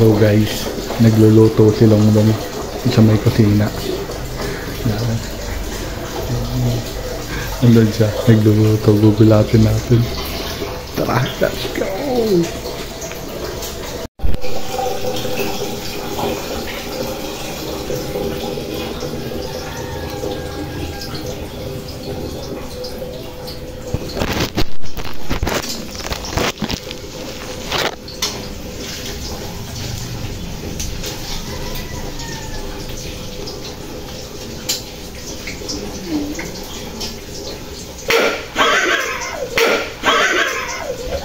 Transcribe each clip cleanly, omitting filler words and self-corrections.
Hello guys, nagluluto si Longlong sa may kusina. Andun siya, nagluluto, gugulatin natin. Tara, let's go!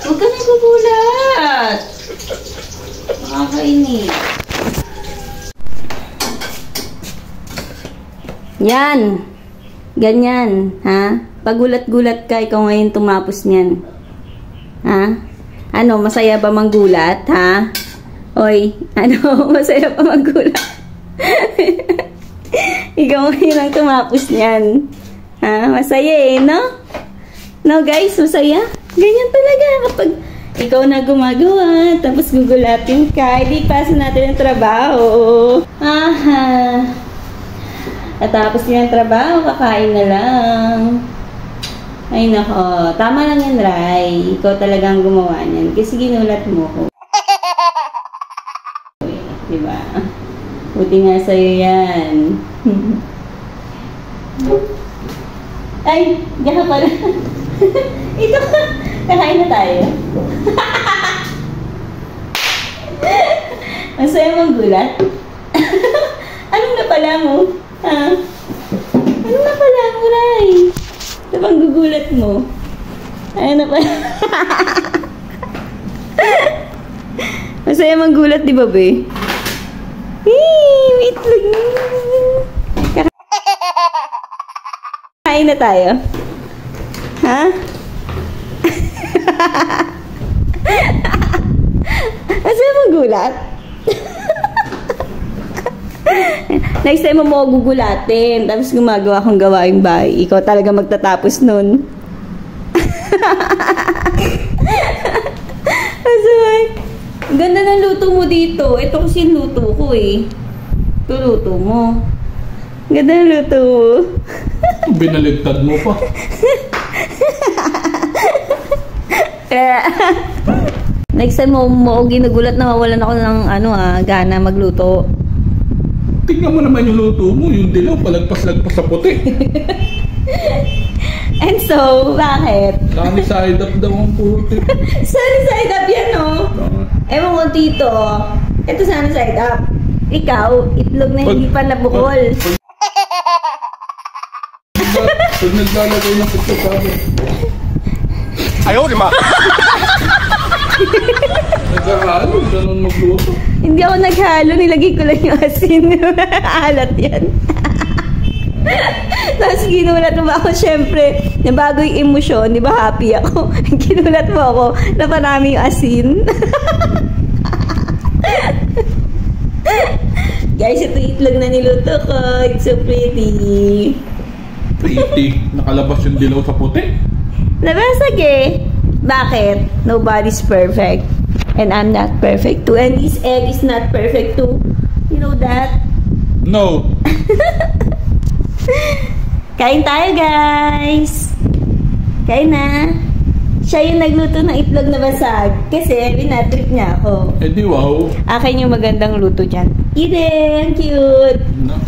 Huwag ka nagugulat. Nakakainis. Yan. Ganyan. Ha? Pagulat-gulat ka, ikaw ngayon tumapos niyan. Ha? Ano, masaya ba manggulat? Ha? Oy, ano, masaya pa manggulat? Ikaw ngayon ang tumapos niyan. Ha? Masaya eh, no? No guys, masaya? Ganyan talaga kapag ikaw na gumagawa, tapos gugulatin ka, hindi pasa natin ang trabaho. Aha. At tapos niya ang trabaho, kakain na lang. Ay nako, tama lang yan, Rai. Ikaw talagang gumawa niyan. Kasi ginulat mo ko. Diba? Buti nga sa'yo yan. Ay, diyan ka pala. Ito, kakain na tayo. Masaya mong gulat? Anong napala mo? Ha? Anong napala mo, Rai? Ito bang gugulat mo? Ano napala? Masaya mong gulat, di ba, be? Wait lang. Kakain na tayo. Ha? Masaya mong gulat? Next time mo gugulatin, tapos gumagawa akong gawaing bahay. Ikaw talaga magtatapos nun. Masaya. Ganda ng luto mo dito. Ito kasi yung luto ko eh. Ito luto mo. Ganda ng luto mo. Binaligtad mo pa. Next time mo ginugulat na mawalan ako ng gana magluto. Tingnan mo naman yung luto mo, yung dilaw palagpas-lagpas sa puti. And so, bakit? Sunny side up daw ang puti. Sunny side up yan, no? Ewan ko, tito. Ito sunny side up. Ikaw, itlog na hindi pa nabukol. Pag naglalagay ng puto sa akin. Ayaw, di ba? Naghahalo, ganun magluto. Hindi ako naghalo, nilagay ko lang yung asin. Alat yan. Tapos ginulat mo ako, syempre, na bago yung emosyon, di ba happy ako? Ginulat mo ako na parami yung asin. Guys, ito itlog na niluto ko. It's so pretty. Pretty. Nakalabas yung dilaw sa puti. Nabasag eh. Bakit? Nobody's perfect. And I'm not perfect too. And this egg is not perfect too. You know that? No. Kain tayo, guys. Kain na. Siya yung nagluto ng itlog na basag. Kasi binatrip niya ako. Eh di wow. Akin yung magandang luto dyan. Eden, cute. No.